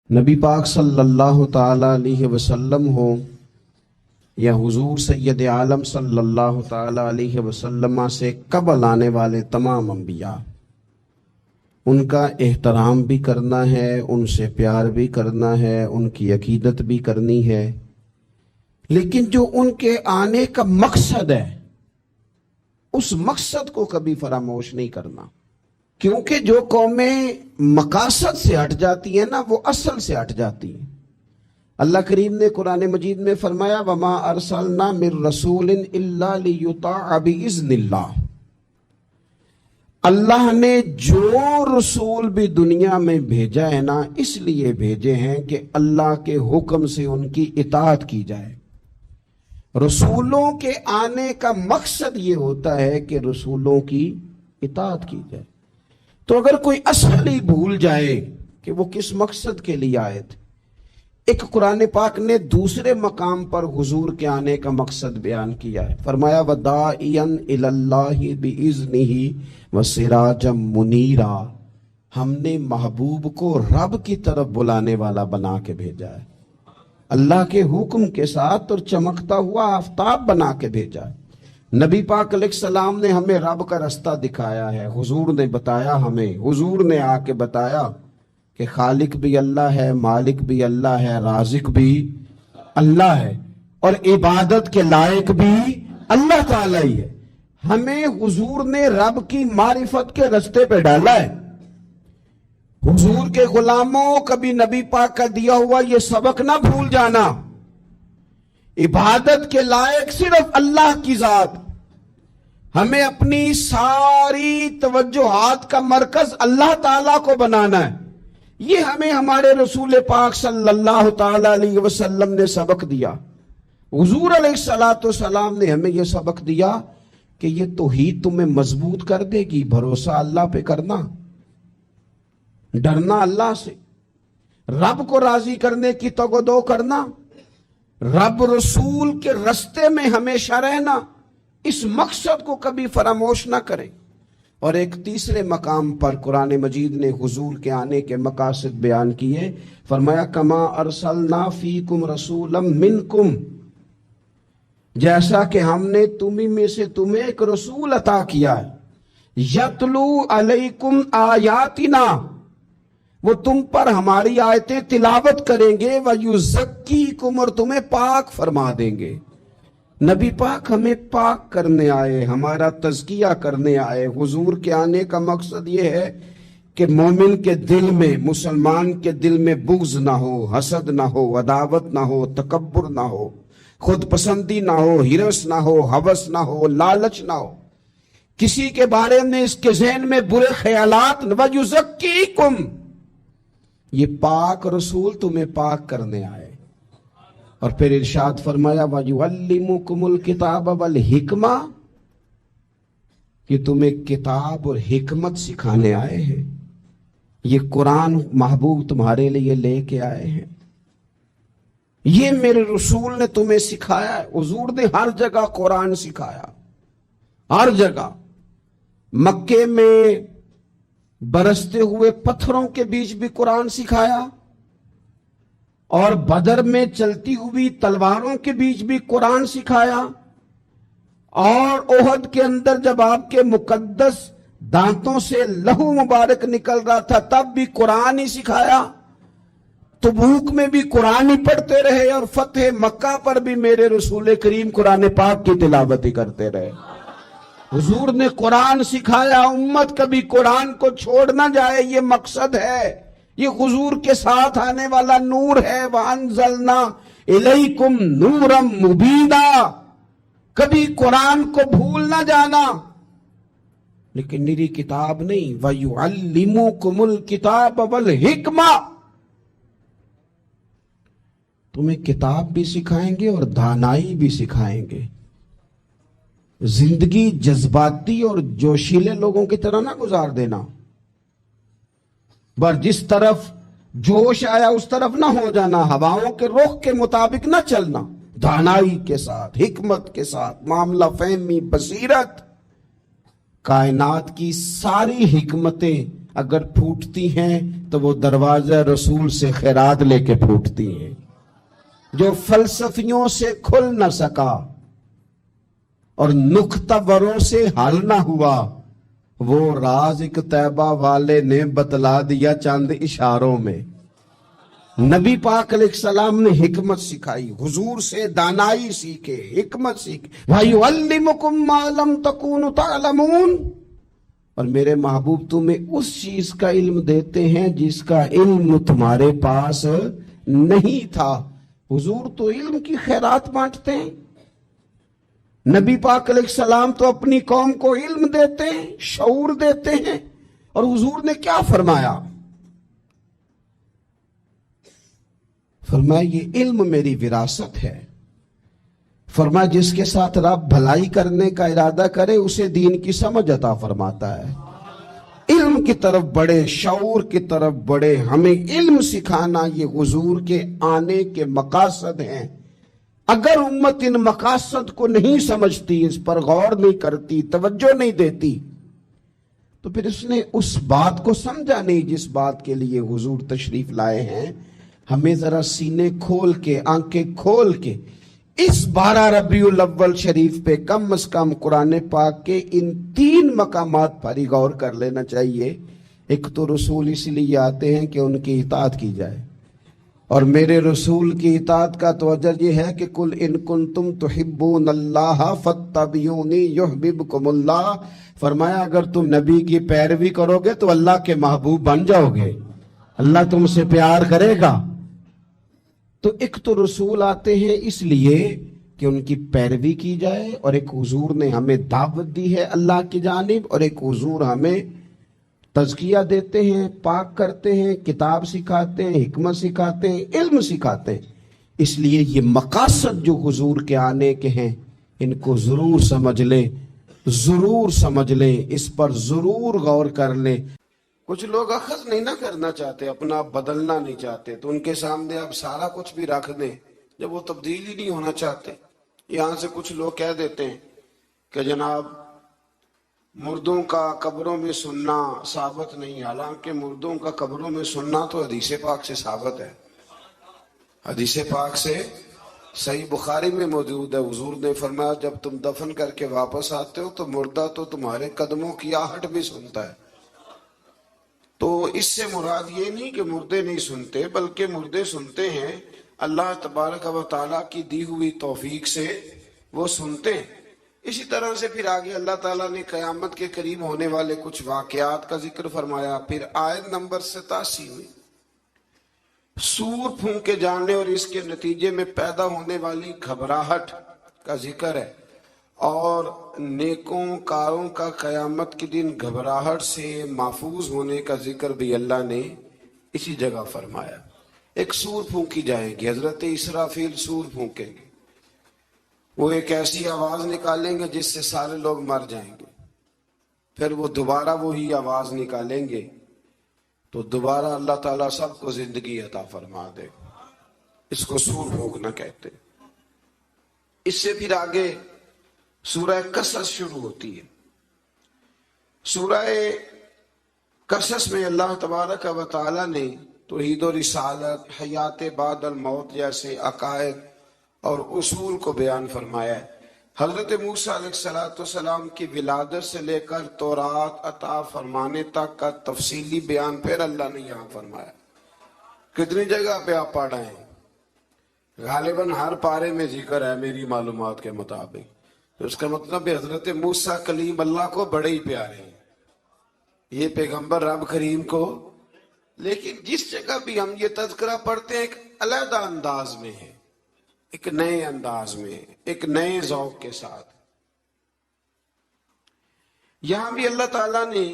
نبی پاک صلی اللہ تعالی علیہ وسلم ہو یا حضور سید عالم صلی اللہ تعالی علیہ وسلم سے قبل آنے والے تمام انبیاء، ان کا احترام بھی کرنا ہے، ان سے پیار بھی کرنا ہے، ان کی عقیدت بھی کرنی ہے، لیکن جو ان کے آنے کا مقصد ہے اس مقصد کو کبھی فراموش نہیں کرنا، کیونکہ جو قومیں مقاصد سے ہٹ جاتی ہیں نا وہ اصل سے ہٹ جاتی ہیں۔ اللہ کریم نے قرآن مجید میں فرمایا وَمَا أَرْسَلْنَا مِن رَسُولٍ إِلَّا لِيُطَاعَ بِإِذْنِ اللَّهِ۔ اللہ نے جو رسول بھی دنیا میں بھیجا ہے نا اس لیے بھیجے ہیں کہ اللہ کے حکم سے ان کی اطاعت کی جائے۔ رسولوں کے آنے کا مقصد یہ ہوتا ہے کہ رسولوں کی اطاعت کی جائے۔ تو اگر کوئی اصل ہی بھول جائے کہ وہ کس مقصد کے لیے آئے تھے، ایک قرآن پاک نے دوسرے مقام پر حضور کے آنے کا مقصد بیان کیا ہے، فرمایا وَدَاعِيًا إِلَى اللَّهِ بِإِذْنِهِ وَسِرَاجًا مُنِيرًا۔ ہم نے محبوب کو رب کی طرف بلانے والا بنا کے بھیجا ہے، اللہ کے حکم کے ساتھ، اور چمکتا ہوا آفتاب بنا کے بھیجا ہے۔ نبی پاک علیہ السلام نے ہمیں رب کا رستہ دکھایا ہے، حضور نے بتایا ہمیں، حضور نے آ کے بتایا کہ خالق بھی اللہ ہے، مالک بھی اللہ ہے، رازق بھی اللہ ہے، اور عبادت کے لائق بھی اللہ تعالیٰ ہی ہے۔ ہمیں حضور نے رب کی معرفت کے رستے پہ ڈالا ہے۔ حضور کے غلاموں کبھی نبی پاک کا دیا ہوا یہ سبق نہ بھول جانا، عبادت کے لائق صرف اللہ کی ذات، ہمیں اپنی ساری توجہات کا مرکز اللہ تعالیٰ کو بنانا ہے۔ یہ ہمیں ہمارے رسول پاک صلی اللہ تعالی علیہ وسلم نے سبق دیا۔ حضور علیہ السلام نے ہمیں یہ سبق دیا کہ یہ توحید تمہیں مضبوط کر دے گی، بھروسہ اللہ پہ کرنا، ڈرنا اللہ سے، رب کو راضی کرنے کی تگ کرنا، رب رسول کے رستے میں ہمیشہ رہنا، اس مقصد کو کبھی فراموش نہ کریں۔ اور ایک تیسرے مقام پر قرآن مجید نے حضور کے آنے کے مقاصد بیان کیے، فرمایا کما ارسلنا فیکم رسولا منکم، جیسا کہ ہم نے تمہیں میں سے تمہیں ایک رسول عطا کیا ہے، یتلو علیکم آیاتنا، وہ تم پر ہماری آیتیں تلاوت کریں گے، وَيُزَكِّيكُمْ، اور تمہیں پاک فرما دیں گے۔ نبی پاک ہمیں پاک کرنے آئے، ہمارا تزکیہ کرنے آئے۔ حضور کے آنے کا مقصد یہ ہے کہ مومن کے دل میں، مسلمان کے دل میں بغض نہ ہو، حسد نہ ہو، عداوت نہ ہو، تکبر نہ ہو، خود پسندی نہ ہو، ہرس نہ ہو، ہوس نہ ہو، لالچ نہ ہو، کسی کے بارے میں اس کے ذہن میں برے خیالات، وَيُزَكِّيكُمْ، یہ پاک رسول تمہیں پاک کرنے آئے۔ اور پھر ارشاد فرمایا وَيُعَلِّمُكُمُ الْكِتَابَ وَالْحِكْمَةَ، کہ تمہیں کتاب اور حکمت سکھانے آئے ہیں۔ یہ قرآن محبوب تمہارے لیے لے کے آئے ہیں، یہ میرے رسول نے تمہیں سکھایا ہے۔ حضور نے ہر جگہ قرآن سکھایا، ہر جگہ۔ مکے میں برستے ہوئے پتھروں کے بیچ بھی قرآن سکھایا، اور بدر میں چلتی ہوئی تلواروں کے بیچ بھی قرآن سکھایا، اور احد کے اندر جب آپ کے مقدس دانتوں سے لہو مبارک نکل رہا تھا تب بھی قرآن ہی سکھایا، تبوک میں بھی قرآن ہی پڑھتے رہے، اور فتح مکہ پر بھی میرے رسول کریم قرآن پاک کی تلاوت ہی کرتے رہے۔ حضور نے قرآن سکھایا، امت کبھی قرآن کو چھوڑ نہ جائے، یہ مقصد ہے، یہ حضور کے ساتھ آنے والا نور ہے۔ وَأَنزَلْنَا إِلَيْكُمْ نُورًا مُبِينًا، کبھی قرآن کو بھول نہ جانا، لیکن میری کتاب نہیں، وَيُعَلِّمُكُمُ الْكِتَابَ وَالْحِكْمَةَ، تمہیں کتاب بھی سکھائیں گے اور دانائی بھی سکھائیں گے۔ زندگی جذباتی اور جوشیلے لوگوں کی طرح نہ گزار دینا، بس جس طرف جوش آیا اس طرف نہ ہو جانا، ہواؤں کے رخ کے مطابق نہ چلنا، دانائی کے ساتھ، حکمت کے ساتھ، معاملہ فہمی، بصیرت۔ کائنات کی ساری حکمتیں اگر پھوٹتی ہیں تو وہ دروازہ رسول سے خیرات لے کے پھوٹتی ہیں. جو فلسفیوں سے کھل نہ سکا اور نکتہ وروں سے حل نہ ہوا، وہ راز ایک طیبہ والے نے بتلا دیا چند اشاروں میں. نبی پاک علیہ السلام نے حکمت سکھائی، حضور سے دانائی سیکھے، حکمت سیکھے. وَيُعَلِّمُكُم مَّا لَمْ تَكُونُوا تَعْلَمُونَ. اور میرے محبوب تمہیں اس چیز کا علم دیتے ہیں جس کا علم تمہارے پاس نہیں تھا. حضور تو علم کی خیرات بانٹتے ہیں، نبی پاک علیہ السلام تو اپنی قوم کو علم دیتے ہیں، شعور دیتے ہیں. اور حضور نے کیا فرمایا؟ فرمایا یہ علم میری وراثت ہے. فرمایا جس کے ساتھ رب بھلائی کرنے کا ارادہ کرے اسے دین کی سمجھ عطا فرماتا ہے. علم کی طرف بڑھے، شعور کی طرف بڑھے. ہمیں علم سکھانا یہ حضور کے آنے کے مقاصد ہیں. اگر امت ان مقاصد کو نہیں سمجھتی، اس پر غور نہیں کرتی، توجہ نہیں دیتی، تو پھر اس نے اس بات کو سمجھا نہیں جس بات کے لیے حضور تشریف لائے ہیں. ہمیں ذرا سینے کھول کے، آنکھیں کھول کے اس 12 ربیع الاول شریف پہ کم از کم قرآن پاک کے ان 3 مقامات پر ہی غور کر لینا چاہیے. ایک تو رسول اس لیے آتے ہیں کہ ان کی اطاعت کی جائے، اور میرے رسول کی اطاعت کا تو اجر یہ ہے کہ قل ان کنتم تحبون اللہ فاتبعونی یحببکم اللہ. فرمایا اگر تم نبی کی پیروی کرو گے تو اللہ کے محبوب بن جاؤ گے، اللہ تم سے پیار کرے گا. تو ایک تو رسول آتے ہیں اس لیے کہ ان کی پیروی کی جائے، اور ایک حضور نے ہمیں دعوت دی ہے اللہ کی جانب، اور ایک حضور ہمیں تزکیہ دیتے ہیں، پاک کرتے ہیں، کتاب سکھاتے ہیں، حکمت سکھاتے ہیں، علم سکھاتے ہیں. اس لیے یہ مقاصد جو حضور کے آنے کے ہیں ان کو ضرور سمجھ لیں، ضرور سمجھ لیں، اس پر ضرور غور کر لیں. کچھ لوگ اخذ نہیں نہ کرنا چاہتے، اپنا بدلنا نہیں چاہتے، تو ان کے سامنے اب سارا کچھ بھی رکھ دیں جب وہ تبدیل ہی نہیں ہونا چاہتے. یہاں سے کچھ لوگ کہہ دیتے ہیں کہ جناب مردوں کا قبروں میں سننا ثابت نہیں، حالانکہ مردوں کا قبروں میں سننا تو حدیث پاک سے ثابت ہے. حدیث پاک سے صحیح بخاری میں موجود ہے. حضور نے فرمایا جب تم دفن کر کے واپس آتے ہو تو مردہ تو تمہارے قدموں کی آہٹ بھی سنتا ہے. تو اس سے مراد یہ نہیں کہ مردے نہیں سنتے، بلکہ مردے سنتے ہیں، اللہ تبارک و تعالیٰ کی دی ہوئی توفیق سے وہ سنتے ہیں. اسی طرح سے پھر آگے اللہ تعالیٰ نے قیامت کے قریب ہونے والے کچھ واقعات کا ذکر فرمایا. پھر آیت نمبر 87 میں سور پھونکے جانے اور اس کے نتیجے میں پیدا ہونے والی گھبراہٹ کا ذکر ہے، اور نیکوں کاروں کا قیامت کے دن گھبراہٹ سے محفوظ ہونے کا ذکر بھی اللہ نے اسی جگہ فرمایا. ایک سور پھونکی جائے گی، حضرت اسرافیل سور پھونکیں گے، وہ ایک ایسی آواز نکالیں گے جس سے سارے لوگ مر جائیں گے. پھر وہ دوبارہ وہی آواز نکالیں گے تو دوبارہ اللہ تعالیٰ سب کو زندگی عطا فرما دے. اس کو سور پھونکنا کہتے. اس سے پھر آگے سورہ قصص شروع ہوتی ہے. سورہ قصص میں اللہ تبارک و تعالیٰ نے توحید و رسالت، حیات بعد الموت جیسے عقائد اور اصول کو بیان فرمایا ہے. حضرت موسیٰ علیہ السلام کی ولادت سے لے کر تورات عطا فرمانے تک کا تفصیلی بیان پھر اللہ نے یہاں فرمایا. کتنی جگہ پہ آپ پڑھ رہے ہیں؟ غالباً ہر پارے میں ذکر ہے میری معلومات کے مطابق. تو اس کا مطلب ہے حضرت موسیٰ کلیم اللہ کو بڑے ہی پیارے ہیں، یہ پیغمبر رب کریم کو. لیکن جس جگہ بھی ہم یہ تذکرہ پڑھتے ہیں ایک علیحدہ انداز میں ہے، ایک نئے انداز میں، ایک نئے ذوق کے ساتھ. یہاں بھی اللہ تعالیٰ نے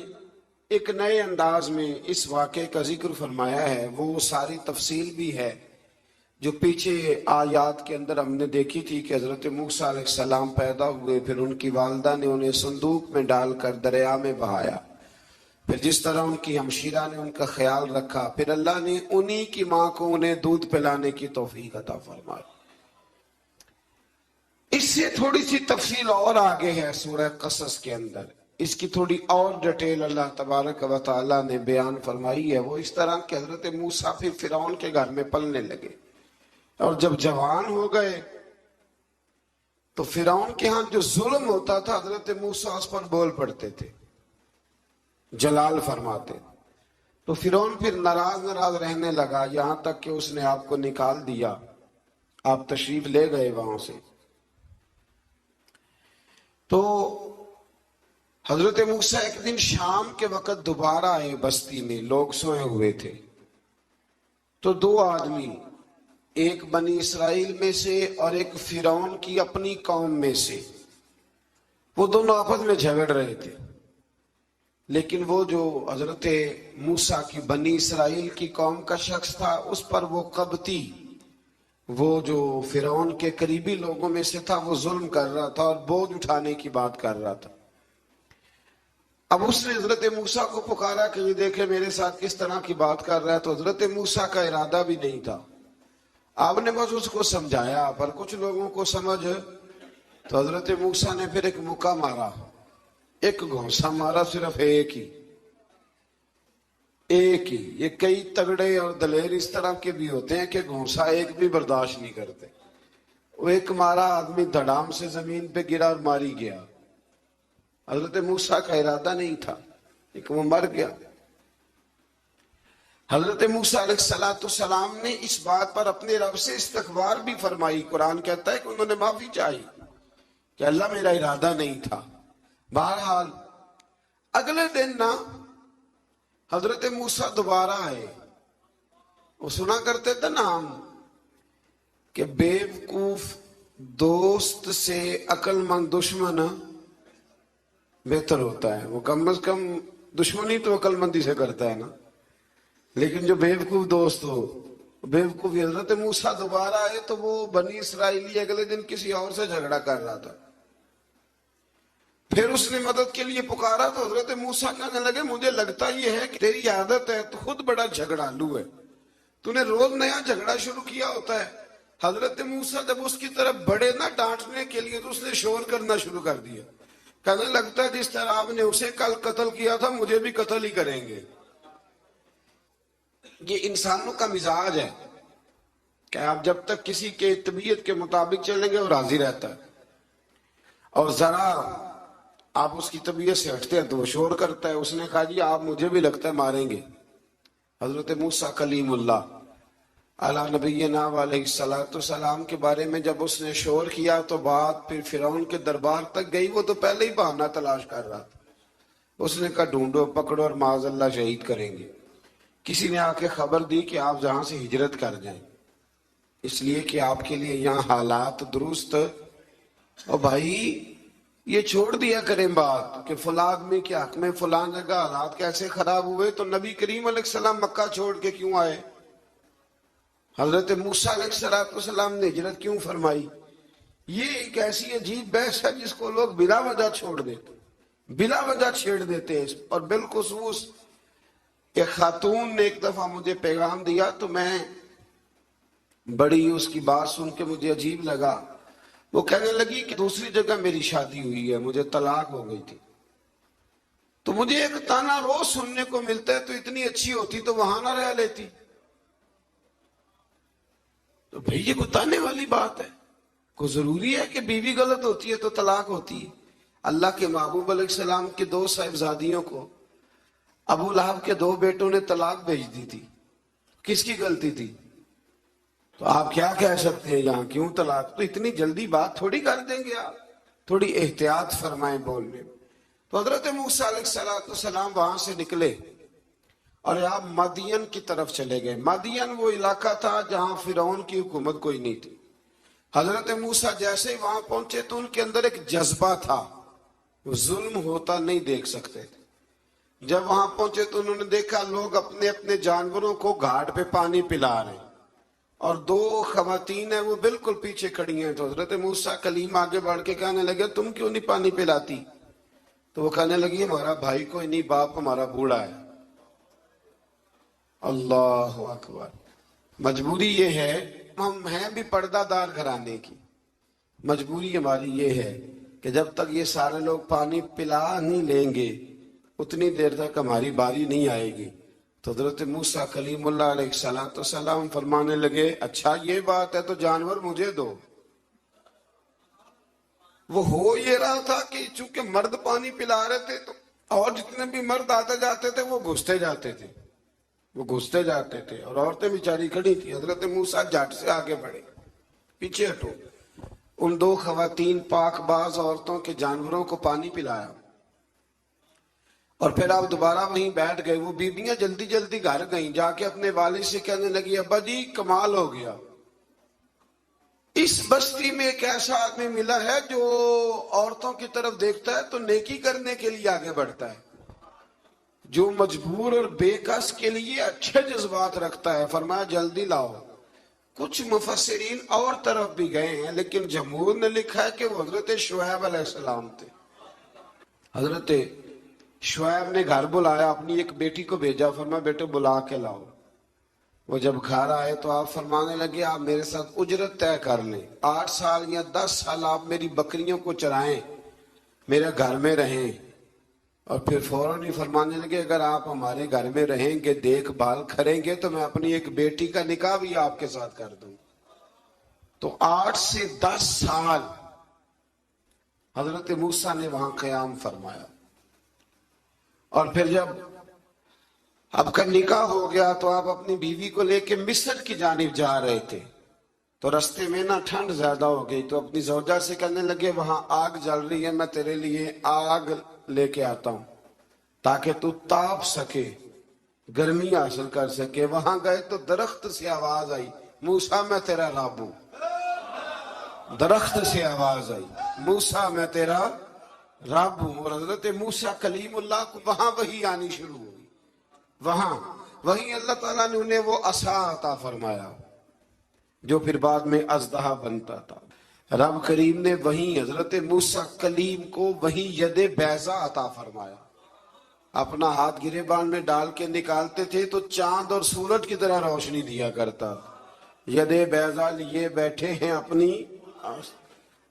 ایک نئے انداز میں اس واقعے کا ذکر فرمایا ہے. وہ ساری تفصیل بھی ہے جو پیچھے آیات کے اندر ہم نے دیکھی تھی کہ حضرت موسیٰ علیہ السلام پیدا ہوئے، پھر ان کی والدہ نے انہیں صندوق میں ڈال کر دریا میں بہایا، پھر جس طرح ان کی ہمشیرہ نے ان کا خیال رکھا، پھر اللہ نے انہی کی ماں کو انہیں دودھ پلانے کی توفیق عطا فرمائی. اس سے تھوڑی سی تفصیل اور آگے ہے سورہ قصص کے اندر. اس کی تھوڑی اور ڈیٹیل اللہ تبارک و تعالیٰ نے بیان فرمائی ہے. وہ اس طرح کہ حضرت موسیٰ پھر فرعون کے گھر میں پلنے لگے اور جب جوان ہو گئے تو فرعون کے ہاں جو ظلم ہوتا تھا حضرت موسیٰ اس پر بول پڑتے تھے, جلال فرماتے. تو فرعون پھر ناراض رہنے لگا, یہاں تک کہ اس نے آپ کو نکال دیا, آپ تشریف لے گئے وہاں سے. تو حضرت موسیٰ ایک دن شام کے وقت دوبارہ آئے بستی میں, لوگ سوئے ہوئے تھے. تو دو آدمی, ایک بنی اسرائیل میں سے اور ایک فرعون کی اپنی قوم میں سے, وہ دونوں آپس میں جھگڑ رہے تھے. لیکن وہ جو حضرت موسیٰ کی بنی اسرائیل کی قوم کا شخص تھا, اس پر وہ قبطی, وہ جو فرعون کے قریبی لوگوں میں سے تھا, وہ ظلم کر رہا تھا اور بوجھ اٹھانے کی بات کر رہا تھا. اب اس نے حضرت موسیٰ کو پکارا کہ یہ دیکھے میرے ساتھ کس طرح کی بات کر رہا ہے. تو حضرت موسیٰ کا ارادہ بھی نہیں تھا, آپ نے بس اس کو سمجھایا, پر کچھ لوگوں کو سمجھ. تو حضرت موسیٰ نے پھر ایک مکہ مارا, ایک گھونسا مارا, صرف ایک ہی. یہ کئی تگڑے اور دلیر اس طرح کے بھی ہوتے ہیں کہ گھونسا ایک بھی برداشت نہیں کرتے. وہ ایک مارا, آدمی دھڑام سے زمین پہ گرا اور ماری گیا. حضرت موسیٰ کا ارادہ نہیں تھا, لیکن وہ مر گیا. حضرت موسیٰ علیہ السلام نے اس بات پر اپنے رب سے استغفار بھی فرمائی. قرآن کہتا ہے کہ انہوں نے معافی چاہی کہ اللہ میرا ارادہ نہیں تھا. بہرحال اگلے دن نا حضرت موسیٰ دوبارہ آئے. وہ سنا کرتے تھے نا ہم کہ بیوقوف دوست سے عقل مند دشمن بہتر ہوتا ہے. وہ کم از کم دشمنی تو عقل مندی سے کرتا ہے نا, لیکن جو بیوقوف دوست ہو بیوقوف. حضرت موسیٰ دوبارہ آئے تو وہ بنی اسرائیلی اگلے دن کسی اور سے جھگڑا کر رہا تھا. پھر اس نے مدد کے لیے پکارا تو حضرت موسیٰ کہنے لگے مجھے لگتا یہ ہے کہ تیری عادت ہے, تو خود بڑا جھگڑالو ہے, تو نے روز نیا جھگڑا شروع کیا ہوتا ہے. حضرت موسیٰ جب اس کی طرف بڑے نہ ڈانٹنے کے لیے تو اس نے شور کرنا شروع کر دیا. کہنے لگتا ہے جس طرح آپ نے اسے کل قتل کیا تھا مجھے بھی قتل ہی کریں گے. یہ انسانوں کا مزاج ہے کہ آپ جب تک کسی کے طبیعت کے مطابق چلیں گے وہ راضی رہتا ہے, اور ذرا آپ اس کی طبیعت سے ہٹتے ہیں تو وہ شور کرتا ہے. اس نے کہا جی آپ مجھے بھی لگتا ہے ماریں گے. حضرت موسیٰ کلیم اللہ علی نبینا علیہ السلام کے بارے میں جب اس نے شور کیا تو بات پھر فرعون کے دربار تک گئی. وہ تو پہلے ہی بہانہ تلاش کر رہا تھا. اس نے کہا ڈھونڈو پکڑو اور معاذ اللہ شہید کریں گے. کسی نے آ کے خبر دی کہ آپ جہاں سے ہجرت کر جائیں, اس لیے کہ آپ کے لیے یہاں حالات درست. اور بھائی یہ چھوڑ دیا کریں بات کہ فلاں آدمی کے حق میں فلاں جگہ حالات کیسے خراب ہوئے, تو نبی کریم علیہ السلام مکہ چھوڑ کے کیوں آئے, حضرت موسیٰ علیہ السلام نے ہجرت کیوں فرمائی. یہ ایک ایسی عجیب بحث ہے جس کو لوگ بلا وجہ چھوڑ دیتے, بلا وجہ چھیڑ دیتے ہیں. اور بالخصوص ایک خاتون نے ایک دفعہ مجھے پیغام دیا تو میں بڑی اس کی بات سن کے مجھے عجیب لگا. وہ کہنے لگی کہ دوسری جگہ میری شادی ہوئی ہے, مجھے طلاق ہو گئی تھی, تو مجھے ایک تانا روز سننے کو ملتا ہے, تو اتنی اچھی ہوتی تو وہاں نہ رہ لیتی. تو بھئی یہ کوئی تانے والی بات ہے؟ کوئی ضروری ہے کہ بیوی غلط ہوتی ہے تو طلاق ہوتی ہے؟ اللہ کے محبوب علیہ السلام کے دو صاحبزادیوں کو ابو لہب کے دو بیٹوں نے طلاق بھیج دی تھی, کس کی غلطی تھی؟ تو آپ کیا کہہ سکتے ہیں یہاں کیوں طلاق؟ تو اتنی جلدی بات تھوڑی کر دیں گے آپ, تھوڑی احتیاط فرمائیں بولنے. تو حضرت موسیٰ علیہ السلام وہاں سے نکلے اور آپ مدین کی طرف چلے گئے. مدین وہ علاقہ تھا جہاں فرعون کی حکومت کوئی نہیں تھی. حضرت موسیٰ جیسے وہاں پہنچے تو ان کے اندر ایک جذبہ تھا, وہ ظلم ہوتا نہیں دیکھ سکتے تھے. جب وہاں پہنچے تو انہوں نے دیکھا لوگ اپنے اپنے جانوروں کو گھاٹ پہ پانی پلا رہے ہیں, اور دو خواتین ہیں وہ بالکل پیچھے کھڑی ہیں. تو حضرت موسیٰ کلیم آگے بڑھ کے کہنے لگے تم کیوں نہیں پانی پلاتی؟ تو وہ کہنے لگی ہمارا بھائی کوئی نہیں, باپ ہمارا بوڑھا ہے. اللہ اکبر. مجبوری یہ ہے, ہم ہیں بھی پردہ دار گھرانے کی, مجبوری ہماری یہ ہے کہ جب تک یہ سارے لوگ پانی پلا نہیں لیں گے اتنی دیر تک ہماری باری نہیں آئے گی. تو حضرت موسیٰ کلیم اللہ علیہ السلام فرمانے لگے اچھا یہ بات ہے تو جانور مجھے دو. وہ ہو یہ رہا تھا کہ چونکہ مرد پانی پلا رہے تھے تو اور جتنے بھی مرد آتے جاتے تھے وہ گھستے جاتے تھے اور عورتیں بیچاری کھڑی تھی. حضرت موسیٰ جھٹ سے آگے بڑھے پیچھے ہٹو. ان دو خواتین پاک باز عورتوں کے جانوروں کو پانی پلایا اور پھر آپ دوبارہ وہیں بیٹھ گئے. وہ بیویاں جلدی جلدی گھر گئیں, جا کے اپنے والد سے کہنے لگی ابا جی کمال ہو گیا, اس بستی میں ایک ایسا آدمی ملا ہے جو عورتوں کی طرف دیکھتا ہے تو نیکی کرنے کے لیے آگے بڑھتا ہے, جو مجبور اور بے کس کے لیے اچھے جذبات رکھتا ہے. فرمایا جلدی لاؤ. کچھ مفسرین اور طرف بھی گئے ہیں لیکن جمہور نے لکھا ہے کہ وہ حضرت شعیب علیہ السلام تھے. حضرت شعیب نے گھر بلایا, اپنی ایک بیٹی کو بھیجا, فرمایا بیٹے بلا کے لاؤ. وہ جب گھر آئے تو آپ فرمانے لگے آپ میرے ساتھ اجرت طے کر لیں, 8 سال یا 10 سال آپ میری بکریوں کو چرائیں, میرے گھر میں رہیں. اور پھر فوراً ہی فرمانے لگے اگر آپ ہمارے گھر میں رہیں گے دیکھ بھال کریں گے تو میں اپنی ایک بیٹی کا نکاح بھی آپ کے ساتھ کر دوں. تو 8 سے 10 سال حضرت موسیٰ نے وہاں قیام فرمایا. اور پھر جب اب کا نکاح ہو گیا تو آپ اپنی بیوی کو لے کے مصر کی جانب جا رہے تھے. تو رستے میں نا ٹھنڈ زیادہ ہو گئی تو اپنی زوجہ سے کہنے لگے وہاں آگ جل رہی ہے, میں تیرے لیے آگ لے کے آتا ہوں تاکہ تو تاپ سکے, گرمی حاصل کر سکے. وہاں گئے تو درخت سے آواز آئی موسیٰ میں تیرا رب ہوں. درخت سے آواز آئی موسیٰ میں تیرا رب ہوں. اور حضرت موسیٰ کلیم اللہ کو وہاں وحی آنی شروع ہوئی. وہاں وہیں اللہ تعالیٰ نے انہیں وہ عصا عطا فرمایا جو پھر بعد میں اژدہا بنتا تھا. رب کریم نے وہیں حضرت موسیٰ کلیم کو وہیں ید بیضا عطا فرمایا. اپنا ہاتھ گریبان میں ڈال کے نکالتے تھے تو چاند اور سورج کی طرح روشنی دیا کرتا. ید بیضا لیے بیٹھے ہیں اپنی.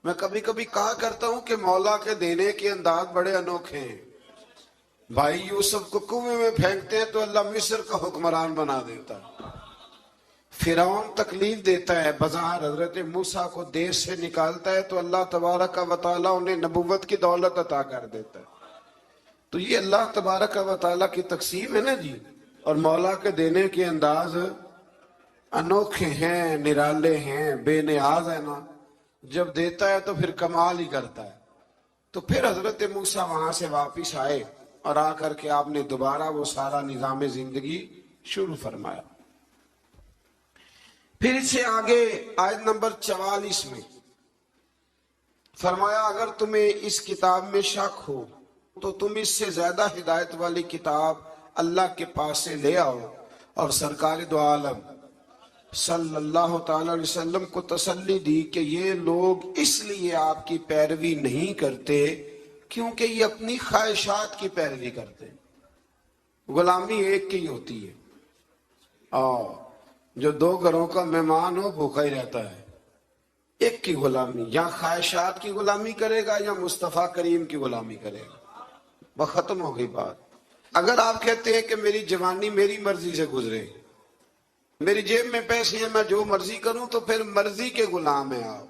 میں کبھی کبھی کہا کرتا ہوں کہ مولا کے دینے کے انداز بڑے انوکھے ہیں. بھائی یوسف کو کنویں میں پھینکتے ہیں تو اللہ مصر کا حکمران بنا دیتا ہے. فرعون تکلیف دیتا ہے, بظاہر حضرت موسیٰ کو دیش سے نکالتا ہے تو اللہ تبارک و تعالیٰ انہیں نبوت کی دولت عطا کر دیتا ہے. تو یہ اللہ تبارک و تعالیٰ کی تقسیم ہے نا جی. اور مولا کے دینے کے انداز انوکھے ہیں, نرالے ہیں, بے نیاز ہے نا. جب دیتا ہے تو پھر کمال ہی کرتا ہے. تو پھر حضرت موسیٰ وہاں سے واپس آئے اور آ کر کے آپ نے دوبارہ وہ سارا نظام زندگی شروع فرمایا. پھر اس سے آگے آیت نمبر 44 میں فرمایا اگر تمہیں اس کتاب میں شک ہو تو تم اس سے زیادہ ہدایت والی کتاب اللہ کے پاس سے لے آؤ. اور سرکار دو عالم صلی اللہ تعالی علیہ وسلم کو تسلی دی کہ یہ لوگ اس لیے آپ کی پیروی نہیں کرتے کیونکہ یہ اپنی خواہشات کی پیروی کرتے ہیں. غلامی ایک کی ہوتی ہے, اور جو 2 گھروں کا مہمان ہو بھوکا ہی رہتا ہے. ایک کی غلامی, یا خواہشات کی غلامی کرے گا یا مصطفیٰ کریم کی غلامی کرے گا. وہ ختم ہو گئی بات. اگر آپ کہتے ہیں کہ میری جوانی میری مرضی سے گزرے, میری جیب میں پیسے ہیں میں جو مرضی کروں, تو پھر مرضی کے غلام ہیں آپ.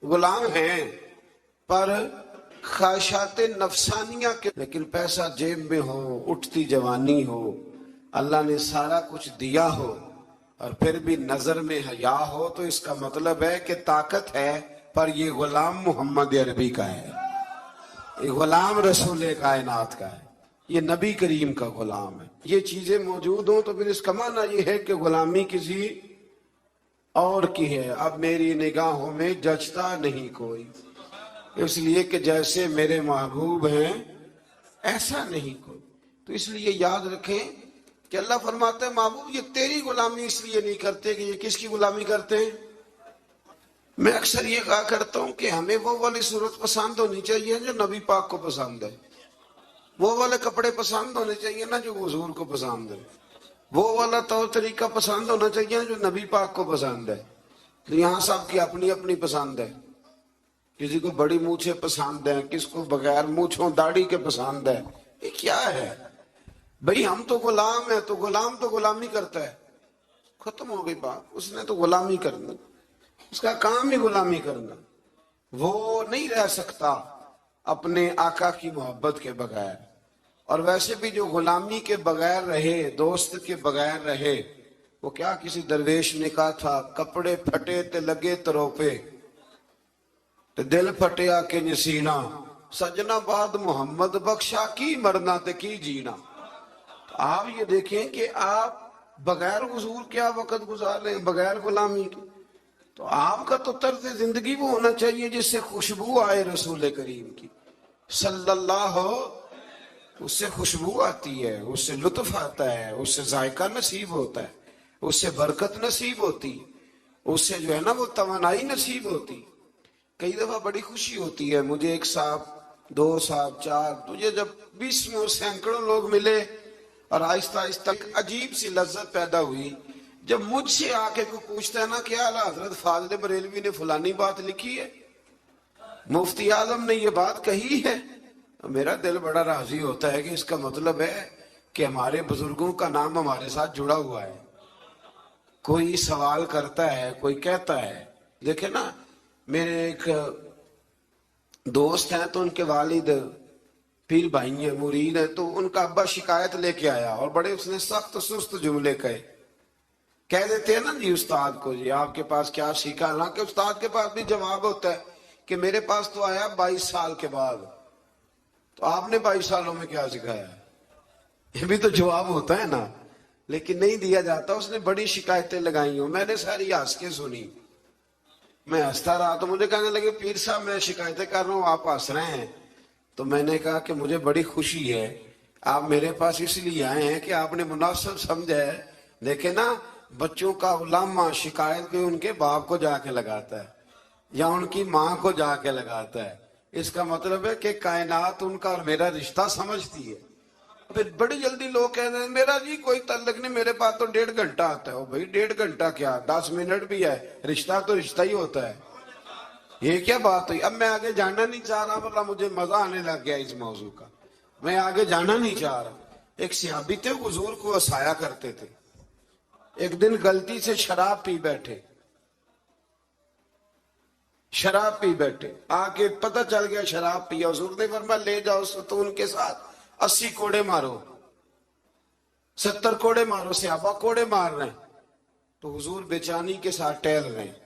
غلام ہیں پر خواہشات نفسانیہ کے, لیکن پیسہ جیب میں ہو, اٹھتی جوانی ہو, اللہ نے سارا کچھ دیا ہو اور پھر بھی نظر میں حیا ہو, تو اس کا مطلب ہے کہ طاقت ہے پر یہ غلام محمد عربی کا ہے, یہ غلام رسول کائنات کا ہے, یہ نبی کریم کا غلام ہے. یہ چیزیں موجود ہوں تو پھر اس کا معنی یہ ہے کہ غلامی کسی اور کی ہے. اب میری نگاہوں میں جچتا نہیں کوئی, اس لیے کہ جیسے میرے محبوب ہیں ایسا نہیں کوئی. تو اس لیے یاد رکھیں کہ اللہ فرماتا ہے محبوب یہ تیری غلامی اس لیے نہیں کرتے کہ یہ کس کی غلامی کرتے ہیں. میں اکثر یہ کہا کرتا ہوں کہ ہمیں وہ والی صورت پسند ہونی چاہیے جو نبی پاک کو پسند ہے, وہ والے کپڑے پسند ہونے چاہیے نا جو حضور کو پسند ہے, وہ والا طور طریقہ پسند ہونا چاہیے جو نبی پاک کو پسند ہے. تو یہاں سب کی اپنی اپنی پسند ہے. کسی کو بڑی مونچھیں پسند ہیں، کس کو بغیر مونچھوں داڑھی کے پسند ہے. یہ کیا ہے بھئی؟ ہم تو غلام ہیں، تو غلام تو غلامی کرتا ہے. ختم ہو گئی بات. اس نے تو غلامی کرنی، اس کا کام ہی غلامی کرنا. وہ نہیں رہ سکتا اپنے آقا کی محبت کے بغیر. اور ویسے بھی جو غلامی کے بغیر رہے، دوست کے بغیر رہے، وہ کیا کسی درویش نے کہا تھا، کپڑے پھٹے تے لگے تروپے تے دل پھٹیا کہ نسینا، سجنا بعد محمد بخشا کی مرنا تے کی جینا. آپ یہ دیکھیں کہ آپ بغیر حضور کیا وقت گزار رہے ہیں، بغیر غلامی کے. تو آپ کا تو طرز زندگی وہ ہونا چاہیے جس سے خوشبو آئے رسول کریم کی صلی اللہ. اس سے خوشبو آتی ہے، اس سے لطف آتا ہے، اس سے ذائقہ نصیب ہوتا ہے، اس سے برکت نصیب ہوتی، اس سے جو ہے نا وہ توانائی نصیب ہوتی. کئی دفعہ بڑی خوشی ہوتی ہے مجھے، ایک صاحب، دو صاحب، چار، تجھے جب 20 اور سینکڑوں لوگ ملے اور آہستہ آہستہ ایک عجیب سی لذت پیدا ہوئی جب مجھ سے آ کے کوئی پوچھتا ہے نا کہ اعلیٰ حضرت فاضل بریلوی نے فلانی بات لکھی ہے، مفتی اعظم نے یہ بات کہی ہے. میرا دل بڑا راضی ہوتا ہے کہ اس کا مطلب ہے کہ ہمارے بزرگوں کا نام ہمارے ساتھ جڑا ہوا ہے. کوئی سوال کرتا ہے، کوئی کہتا ہے. دیکھیں نا، میرے ایک دوست ہیں تو ان کے والد پیر بھائی ہیں، مرید ہیں، تو ان کا ابا شکایت لے کے آیا اور بڑے اس نے سخت سست جملے کہہ دیتے ہیں نا جی استاد کو، جی آپ کے پاس کیا سیکھا. حالانکہ استاد کے پاس بھی جواب ہوتا ہے کہ میرے پاس تو آیا 22 سال کے بعد، تو آپ نے 22 سالوں میں کیا سکھایا؟ یہ بھی تو جواب ہوتا ہے نا، لیکن نہیں دیا جاتا. اس نے بڑی شکایتیں لگائی ہوں، میں نے ساری ہنس کے سنی. میں ہنستا رہا تو مجھے کہنے لگے پیر صاحب میں شکایتیں کر رہا ہوں، آپ ہنس رہے ہیں. تو میں نے کہا کہ مجھے بڑی خوشی ہے، آپ میرے پاس اس لیے آئے ہیں کہ آپ نے مناسب سمجھا ہے. دیکھیں نا، بچوں کا علامہ شکایت کوئی ان کے باپ کو جا کے لگاتا ہے یا ان کی ماں کو جا کے لگاتا ہے. اس کا مطلب ہے کہ کائنات ان کا اور میرا رشتہ سمجھتی ہے. پھر بڑی جلدی لوگ کہتے ہیں میرا جی کوئی تعلق نہیں، میرے پاس تو 1.5 گھنٹہ آتا ہے. او بھائی 1.5 گھنٹہ کیا، 10 منٹ بھی ہے، رشتہ تو رشتہ ہی ہوتا ہے. یہ کیا بات ہوئی؟ اب میں آگے جاننا نہیں چاہ رہا، مطلب مجھے مزہ آنے لگ گیا اس موضوع کا، میں آگے جانا نہیں چاہ رہا. ایک صحابی تھے، حضور کو ہنسایا کرتے تھے. ایک دن غلطی سے شراب پی بیٹھے، آگے پتہ چل گیا شراب پیا. حضور نے فرمایا لے جاؤ تو ان کے ساتھ 80 کوڑے مارو، 70 کوڑے مارو. صحابہ کوڑے مار رہے ہیں تو حضور بے-چینی کے ساتھ ٹہل رہے ہیں.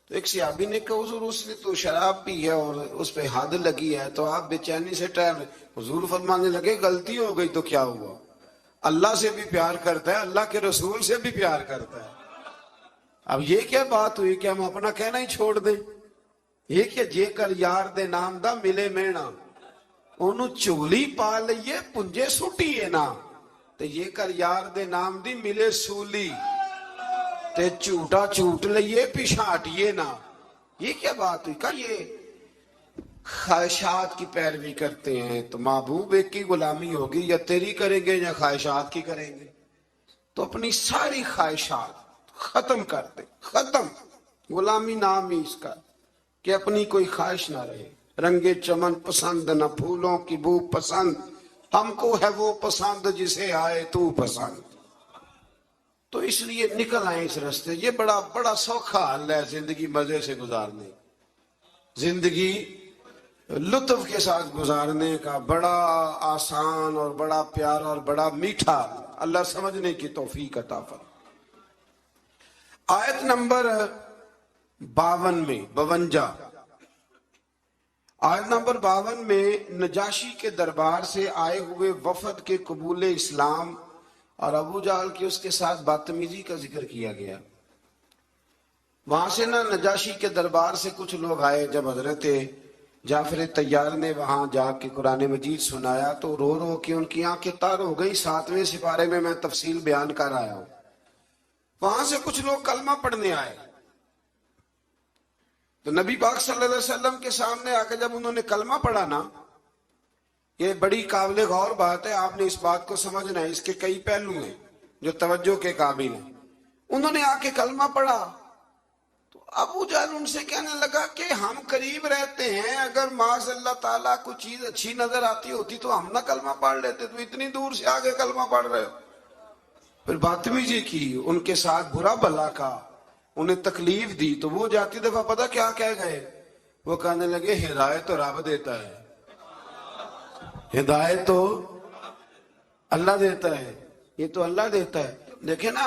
تو ایک صحابی نے کہا حضور اس نے تو شراب پی ہے اور اس پہ حد لگی ہے تو آپ بے چینی سے ٹہل رہے. حضور فرمانے لگے غلطی ہو گئی تو کیا ہوا، اللہ سے بھی پیار کرتا ہے، اللہ کے رسول سے بھی پیار کرتا ہے. اب یہ کیا بات ہوئی کہ ہم اپنا کہنا ہی چھوڑ دیں؟ یہ کہ جے کر یار دے نام دا ملے مینا، انہوں چولی پا لئیے پنجے سٹیے نا، تے یہ کر یار دے نام دی ملے سولی، تے چوٹا چوٹ لئیے پیشانٹیے نا. یہ کیا بات ہوئی؟ کہ یہ خواہشات کی پیروی کرتے ہیں تو محبوب ایک کی غلامی ہوگی، یا تیری کریں گے یا خواہشات کی کریں گے. تو اپنی ساری خواہشات ختم کر دیں، ختم. غلامی نام ہی اس کا کہ اپنی کوئی خواہش نہ رہے. رنگے چمن پسند نہ پھولوں کی بو پسند، ہم کو ہے وہ پسند جسے آئے تو پسند. تو اس لیے نکل آئیں اس راستے. یہ بڑا سوکھا حل ہے زندگی مزے سے گزارنے، زندگی لطف کے ساتھ گزارنے کا بڑا آسان اور بڑا پیارا اور بڑا میٹھا. اللہ سمجھنے کی توفیق عطا فرمائے. آیت نمبر 52 آیت نمبر 52 میں نجاشی کے دربار سے آئے ہوئے وفد کے قبول اسلام اور ابو جہل کی اس کے ساتھ بدتمیزی کا ذکر کیا گیا. وہاں سے نجاشی کے دربار سے کچھ لوگ آئے. جب حضرت جعفر طیار نے وہاں جا کے قرآن مجید سنایا تو رو رو کے ان کی آنکھیں تار ہو گئی. 7ویں سپارے میں میں تفصیل بیان کر آیا ہوں. وہاں سے کچھ لوگ کلمہ پڑھنے آئے تو نبی پاک صلی اللہ علیہ وسلم کے سامنے آ کے جب انہوں نے کلمہ پڑھا نا، یہ بڑی قابل غور بات ہے، آپ نے اس بات کو سمجھنا ہے. اس کے کئی پہلو ہیں جو توجہ کے قابل ہیں. انہوں نے آ کے کلمہ پڑھا تو ابو جہل ان سے کہنے لگا کہ ہم قریب رہتے ہیں، اگر معاذ اللہ تعالیٰ کوئی چیز اچھی نظر آتی ہوتی تو ہم نہ کلمہ پڑھ لیتے، تو اتنی دور سے آگے کلمہ پڑھ رہے ہو۔ پھر بدتمیزی کی، ان کے ساتھ برا بھلا کہا، انہیں تکلیف دی، تو وہ جاتی دفعہ پتہ کیا کہہ گئے؟ وہ کہنے لگے ہدایت تو رب دیتا ہے، ہدایت تو اللہ دیتا ہے، یہ تو اللہ دیتا ہے۔ دیکھیں نا،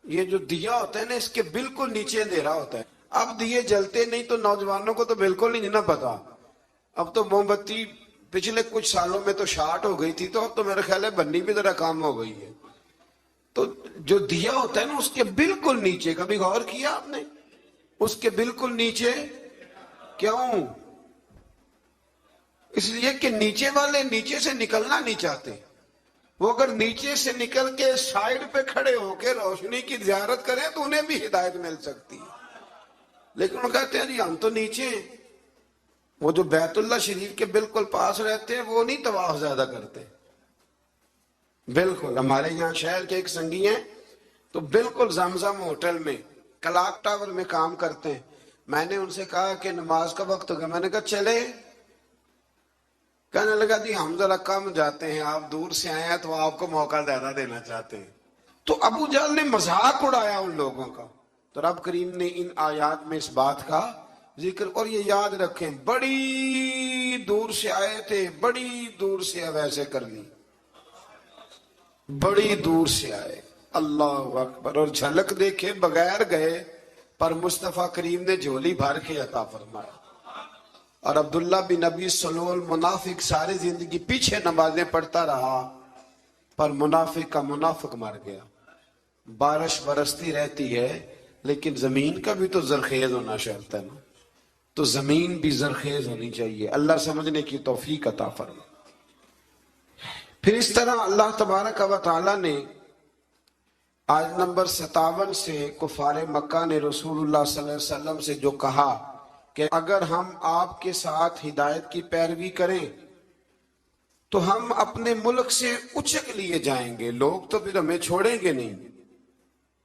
یہ جو دیا ہوتا ہے نا، اس کے بالکل نیچے اندھیرا ہوتا ہے۔ اب دیے جلتے نہیں تو نوجوانوں کو تو بالکل نہیں نہ پتا۔ اب تو موم بتی پچھلے کچھ سالوں میں تو شارٹ ہو گئی تھی، تو اب تو میرے خیال ہے بننی بھی ذرا کام ہو گئی ہے۔ تو جو دیا ہوتا ہے نا، اس کے بالکل نیچے، کبھی غور کیا آپ نے؟ اس کے بالکل نیچے کیوں؟ اس لیے کہ نیچے والے نیچے سے نکلنا نہیں چاہتے۔ وہ اگر نیچے سے نکل کے سائیڈ پہ کھڑے ہو کے روشنی کی زیارت کریں تو انہیں بھی ہدایت مل سکتی ہے، لیکن وہ کہتے ہیں جی ہم تو نیچے ہیں۔ وہ جو بیت اللہ شریف کے بالکل پاس رہتے ہیں وہ نہیں طواف زیادہ کرتے۔ بالکل ہمارے یہاں شہر کے ایک سنگی ہیں، تو بالکل زمزم ہوٹل میں کلاک ٹاور میں کام کرتے ہیں۔ میں نے ان سے کہا کہ نماز کا وقت ہوگا، میں نے کہا چلے؟ کہنے لگا جی ہم ذرا کم جاتے ہیں، آپ دور سے آئے ہیں تو آپ کو موقع زیادہ دینا چاہتے ہیں۔ تو ابو جہل نے مذاق اڑایا ان لوگوں کا، تو رب کریم نے ان آیات میں اس بات کا ذکر، اور یہ یاد رکھیں بڑی دور سے آئے تھے، بڑی دور سے ویسے کر لی، بڑی دور سے آئے، اللہ اکبر، اور جھلک دیکھے بغیر گئے، پر مصطفیٰ کریم نے جھولی بھر کے عطا فرمایا۔ اور عبداللہ بن ابی سلول منافق ساری زندگی پیچھے نمازیں پڑھتا رہا، پر منافق کا منافق مر گیا۔ بارش برستی رہتی ہے لیکن زمین کا بھی تو زرخیز ہونا شرط ہے نا، تو زمین بھی زرخیز ہونی چاہیے۔ اللہ سمجھنے کی توفیق عطا فرمائے۔ پھر اس طرح اللہ تبارک و تعالی نے آیت نمبر 57 سے کفار مکہ نے رسول اللہ صلی اللہ علیہ وسلم سے جو کہا کہ اگر ہم آپ کے ساتھ ہدایت کی پیروی کریں تو ہم اپنے ملک سے اچک لیے جائیں گے، لوگ تو پھر ہمیں چھوڑیں گے نہیں،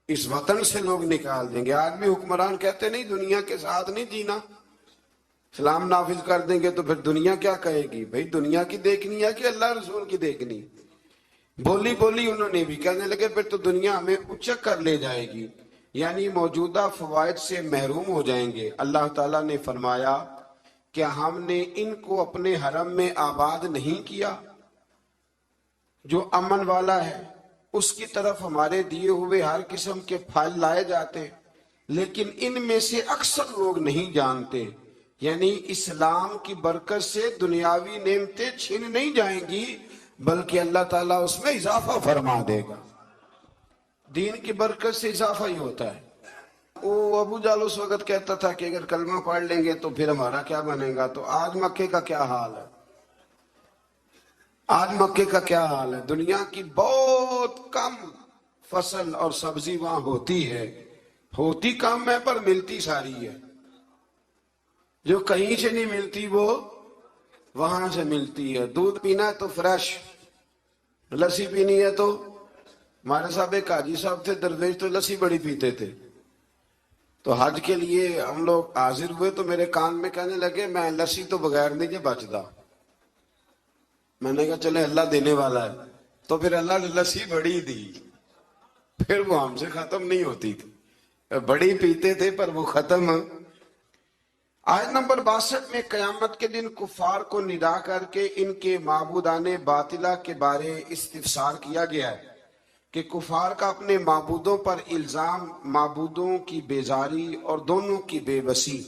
اس وطن سے لوگ نکال دیں گے۔ آج بھی حکمران کہتے نہیں دنیا کے ساتھ نہیں جینا، اسلام نافذ کر دیں گے تو پھر دنیا کیا کہے گی؟ بھئی دنیا کی دیکھنی ہے کہ اللہ رسول کی دیکھنی؟ بولی بولی انہوں نے بھی، کہنے لگے پھر تو دنیا ہمیں اچک کر لے جائے گی، یعنی موجودہ فوائد سے محروم ہو جائیں گے۔ اللہ تعالیٰ نے فرمایا کہ ہم نے ان کو اپنے حرم میں آباد نہیں کیا، جو امن والا ہے اس کی طرف ہمارے دیے ہوئے ہر قسم کے پھل لائے جاتے، لیکن ان میں سے اکثر لوگ نہیں جانتے، یعنی اسلام کی برکت سے دنیاوی نعمتیں چھن نہیں جائیں گی بلکہ اللہ تعالیٰ اس میں اضافہ فرما دے گا۔ دین کی برکت سے اضافہ ہی ہوتا ہے۔ وہ ابو جہل اس وقت کہتا تھا کہ اگر کلمہ پڑھ لیں گے تو پھر ہمارا کیا بنے گا؟ تو آج مکے کا کیا حال ہے؟ آج مکے کا کیا حال ہے؟ دنیا کی بہت کم فصل اور سبزی وہاں ہوتی ہے، ہوتی کم ہے پر ملتی ساری ہے۔ جو کہیں سے نہیں ملتی وہ وہاں سے ملتی ہے۔ دودھ پینا ہے تو فریش، لسی پینی ہے تو ہمارے صاحب ایک حاجی صاحب تھے درویش، تو لسی بڑی پیتے تھے، تو حج کے لیے ہم لوگ حاضر ہوئے تو میرے کان میں کہنے لگے میں لسی تو بغیر نہیں جے بچدا۔ میں نے کہا چلے اللہ دینے والا ہے، تو پھر اللہ نے لسی بڑی دی، پھر وہ ہم سے ختم نہیں ہوتی تھی، بڑی پیتے تھے پر وہ ختم۔ آیت نمبر 62 میں قیامت کے دن کفار کو ندا کر کے ان کے معبودان باطلہ کے بارے استفسار کیا گیا ہے کہ کفار کا اپنے معبودوں پر الزام معبودوں کی بیزاری اور دونوں کی بے بسی۔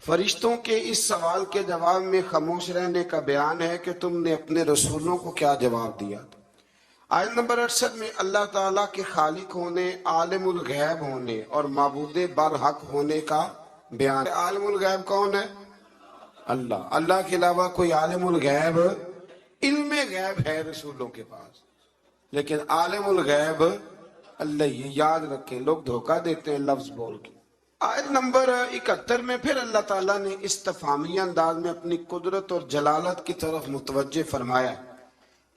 فرشتوں کے اس سوال کے جواب میں خاموش رہنے کا بیان ہے کہ تم نے اپنے رسولوں کو کیا جواب دیا۔ آیت نمبر 68 میں اللہ تعالیٰ کے خالق ہونے، عالم الغیب ہونے اور معبود برحق ہونے کا بیان۔ عالم الغیب کون ہے؟ اللہ۔ اللہ کے علاوہ کوئی عالم الغیب، علم غیب ہے رسولوں کے پاس، لیکن عالم الغیب اللہ، یہ یاد رکھیں، لوگ دھوکہ دیتے ہیں لفظ بول کے۔ آیت نمبر 71 میں پھر اللہ تعالیٰ نے استفہامی انداز میں اپنی قدرت اور جلالت کی طرف متوجہ فرمایا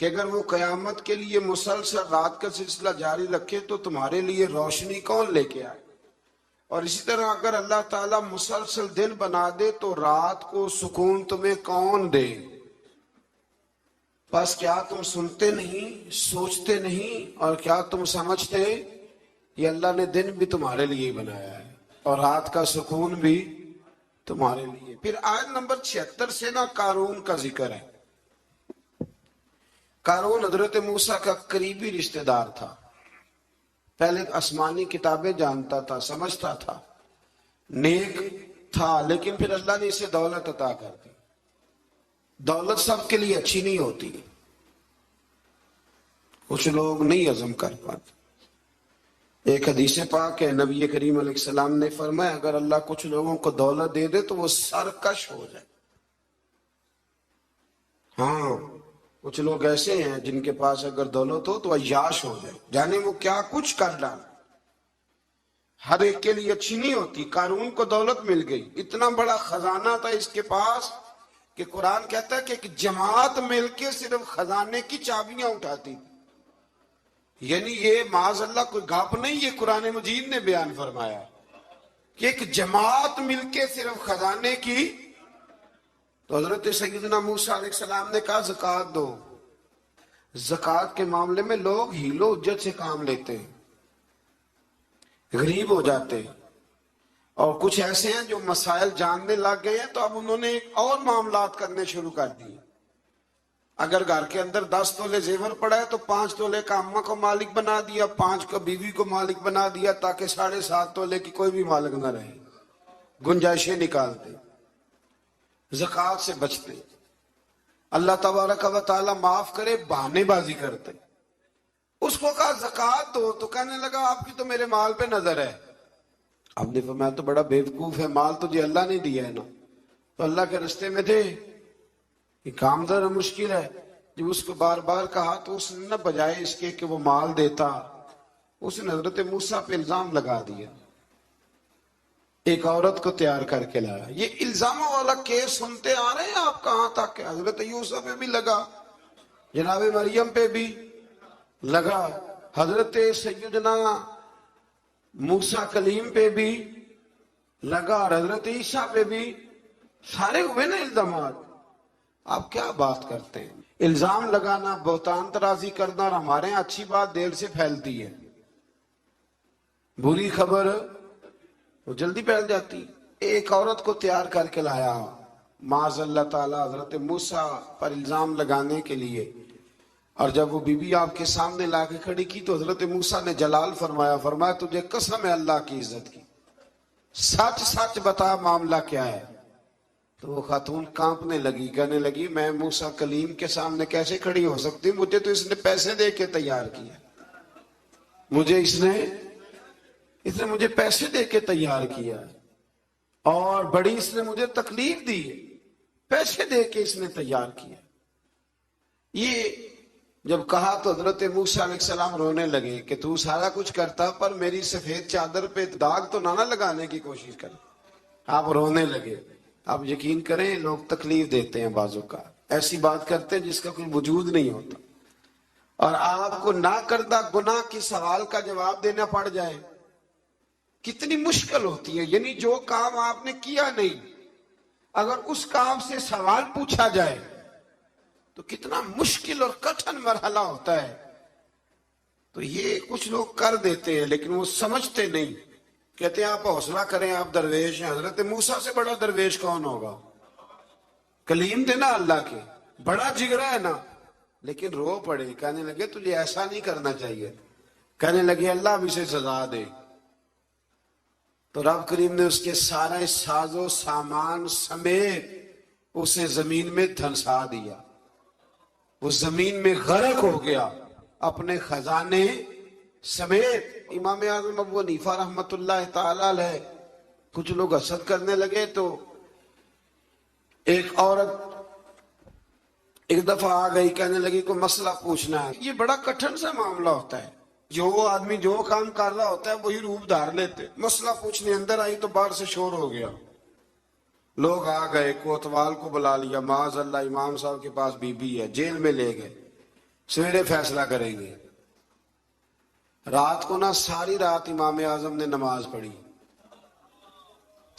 کہ اگر وہ قیامت کے لیے مسلسل رات کا سلسلہ جاری رکھے تو تمہارے لیے روشنی کون لے کے آئے؟ اور اسی طرح اگر اللہ تعالیٰ مسلسل دن بنا دے تو رات کو سکون تمہیں کون دے؟ بس کیا تم سنتے نہیں، سوچتے نہیں، اور کیا تم سمجھتے یہ اللہ نے دن بھی تمہارے لیے بنایا ہے اور رات کا سکون بھی تمہارے لیے۔ پھر آیت نمبر 76 سے نا قارون کا ذکر ہے۔ قارون حضرت موسیٰ کا قریبی رشتہ دار تھا، پہلے آسمانی کتابیں جانتا تھا، سمجھتا تھا، نیک تھا، لیکن پھر اللہ نے اسے دولت عطا کر دی۔ دولت سب کے لیے اچھی نہیں ہوتی، کچھ لوگ نہیں ہضم کر پاتے۔ ایک حدیث پاک ہے، نبی کریم علیہ السلام نے فرمایا اگر اللہ کچھ لوگوں کو دولت دے دے تو وہ سرکش ہو جائے۔ ہاں، کچھ لوگ ایسے ہیں جن کے پاس اگر دولت ہو تو عیاش ہو جائے، جانے وہ کیا کچھ کر ڈالے۔ ہر ایک کے لیے اچھی نہیں ہوتی۔ قارون کو دولت مل گئی، اتنا بڑا خزانہ تھا اس کے پاس کہ قرآن کہتا ہے کہ ایک جماعت مل کے صرف خزانے کی چابیاں اٹھاتی، یعنی یہ معاذ اللہ کوئی گپ نہیں، یہ قرآن مجید نے بیان فرمایا کہ ایک جماعت مل کے صرف خزانے کی۔ تو حضرت سیدنا موسیٰ علیہ السلام نے کہا زکوٰۃ دو۔ زکوٰۃ کے معاملے میں لوگ ہیل و حجت سے کام لیتے ہیں، غریب ہو جاتے ہیں، اور کچھ ایسے ہیں جو مسائل جاننے لگ گئے ہیں تو اب انہوں نے اور معاملات کرنے شروع کر دیے۔ اگر گھر کے اندر 10 تولے زیور پڑا ہے تو 5 تولے کا اماں کو مالک بنا دیا، 5 کا بیوی کو مالک بنا دیا، تاکہ 7.5 تولے کی کوئی بھی مالک نہ رہے، گنجائشیں نکالتے، زکوٰۃ سے بچتے۔ اللہ تبارک و تعالیٰ معاف کرے، بہانے بازی کرتے۔ اس کو کہا زکوٰۃ دو تو کہنے لگا آپ کی تو میرے مال پہ نظر ہے۔ اب نے فرمایا تو بڑا بیوقوف ہے، مال تو جی اللہ نے دیا ہے نا، تو اللہ کے رستے میں دے، یہ کام ذرا مشکل ہے۔ جب اس کو بار بار کہا تو اس نے نہ بجائے اس کے کہ وہ مال دیتا، اس نے حضرت موسیٰ پہ الزام لگا دیا، ایک عورت کو تیار کر کے لایا۔ یہ الزاموں والا کیس سنتے آ رہے ہیں آپ کہاں تک کہ حضرت یوسف پہ بھی لگا، جناب مریم پہ بھی لگا، حضرت سیدنا موسیٰ کلیم پہ بھی لگا، اور حضرت عیسیٰ پہ بھی سارے ہوئے نا الزامات۔ آپ کیا بات کرتے ہیں؟ الزام لگانا، بہتان ترازی کرنا، اور ہمارے یہاں اچھی بات دیر سے پھیلتی ہے، بری خبر وہ جلدی پھیل جاتی۔ ایک عورت کو تیار کر کے لایا معاذ اللہ تعالی حضرت موسیٰ پر الزام لگانے کے لیے، اور جب وہ بی بی آپ کے سامنے لا کے کھڑی کی تو حضرت موسیٰ نے جلال فرمایا، فرمایا تجھے قسم ہے اللہ کی عزت کی، سچ سچ بتا معاملہ کیا ہے۔ تو وہ خاتون کانپنے لگی، کہنے لگی میں موسیٰ کلیم کے سامنے کیسے کھڑی ہو سکتی، مجھے تو اس نے پیسے دے کے تیار کیا، مجھے اس نے مجھے پیسے دے کے تیار کیا، اور بڑی اس نے مجھے تکلیف دی، پیسے دے کے اس نے تیار کیا۔ یہ جب کہا تو حضرت موسیٰ علیہ السلام رونے لگے کہ تو سارا کچھ کرتا پر میری سفید چادر پہ داغ تو نہ لگانے کی کوشش کر۔ آپ رونے لگے۔ آپ یقین کریں لوگ تکلیف دیتے ہیں، بعضوں کا ایسی بات کرتے ہیں جس کا کوئی وجود نہیں ہوتا، اور آپ کو نہ کردہ گناہ کی سوال کا جواب دینا پڑ جائے، کتنی مشکل ہوتی ہے۔ یعنی جو کام آپ نے کیا نہیں، اگر اس کام سے سوال پوچھا جائے تو کتنا مشکل اور کٹھن مرحلہ ہوتا ہے۔ تو یہ کچھ لوگ کر دیتے ہیں لیکن وہ سمجھتے نہیں، کہتے ہیں آپ حوصلہ کریں، آپ درویش ہیں۔ حضرت موسیٰ سے بڑا درویش کون ہوگا؟ کلیم تھے نا اللہ کے، بڑا جگرا ہے نا، لیکن رو پڑے، کہنے لگے تجھے ایسا نہیں کرنا چاہیے، کہنے لگے اللہ اب اسے سزا دے۔ تو رب کریم نے اس کے سارے ساز و سامان سمیت اسے زمین میں دھنسا دیا، وہ زمین میں غرق ہو گیا اپنے خزانے سمیت۔ امام اعظم ابو حنیفہ رحمۃ اللہ تعالی علیہ، کچھ لوگ حسد کرنے لگے تو ایک عورت ایک دفعہ آ گئی، کہنے لگی کوئی مسئلہ پوچھنا ہے۔ یہ بڑا کٹھن سا معاملہ ہوتا ہے، جو آدمی جو کام کر رہا ہوتا ہے وہی روپ دھار لیتے۔ مسئلہ پوچھنے اندر آئی تو باہر سے شور ہو گیا، لوگ آ گئے، کوتوال کو بلا لیا، معاذ اللہ امام صاحب کے پاس بی بی ہے، جیل میں لے گئے، سویرے فیصلہ کریں گے۔ رات کو نا ساری رات امام اعظم نے نماز پڑھی،